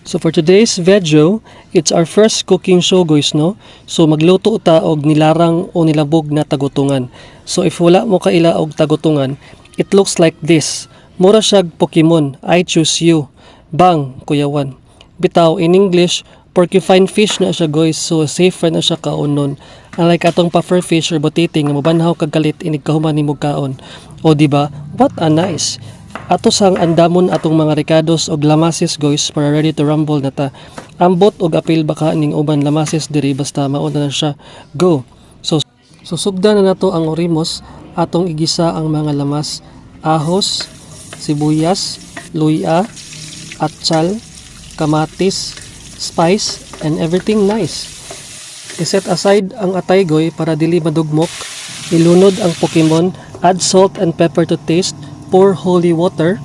So for today's video, it's our first cooking show guys, no? So magluto ta og nilarang o nilabog na tagutungan. So if wala mo kaila og tagutungan, it looks like this. Mura siyag Pokemon, I choose you. Bang, kuyawan. Bitaw, in English, porcupine fish na siya guys, so safer na siya kaonon. Unlike atong puffer fish or butiting, mabanhaw kagalit inig kahuman ni kaon. O diba? What a nice. Ato sang andamon atong mga ricados og lamasis guys para ready to rumble na ta. Ambot og apil baka ning uban lamasis diri basta mauna na siya. Go. So susugdan na nato ang orimos, atong igisa ang mga lamas, ahos, sibuyas, luya, atchal, kamatis, spice, and everything nice. I-set aside ang ataygoy para dili madugmok. Ilunod ang Pokemon, add salt and pepper to taste. Pour holy water,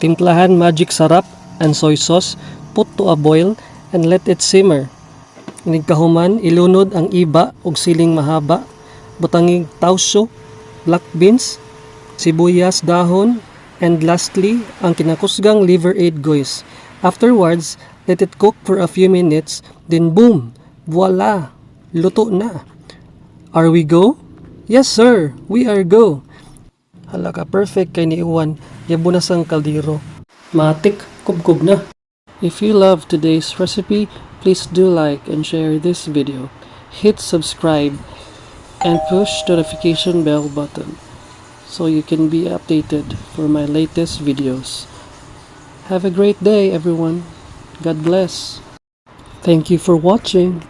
timplahan magic sarap and soy sauce, put to a boil, and let it simmer. Inigkahuman, ilunod ang iba ug siling mahaba, butangig tauso, black beans, sibuyas dahon, and lastly, ang kinakusgang liver aid guys. Afterwards, let it cook for a few minutes, then boom, voila, luto na. Are we go? Yes sir, we are go. Hala ka, perfect kay ni Iwan. Yabo na sang kaldero. Matik, kubkub na. If you love today's recipe, please do like and share this video. Hit subscribe and push notification bell button so you can be updated for my latest videos. Have a great day everyone. God bless. Thank you for watching.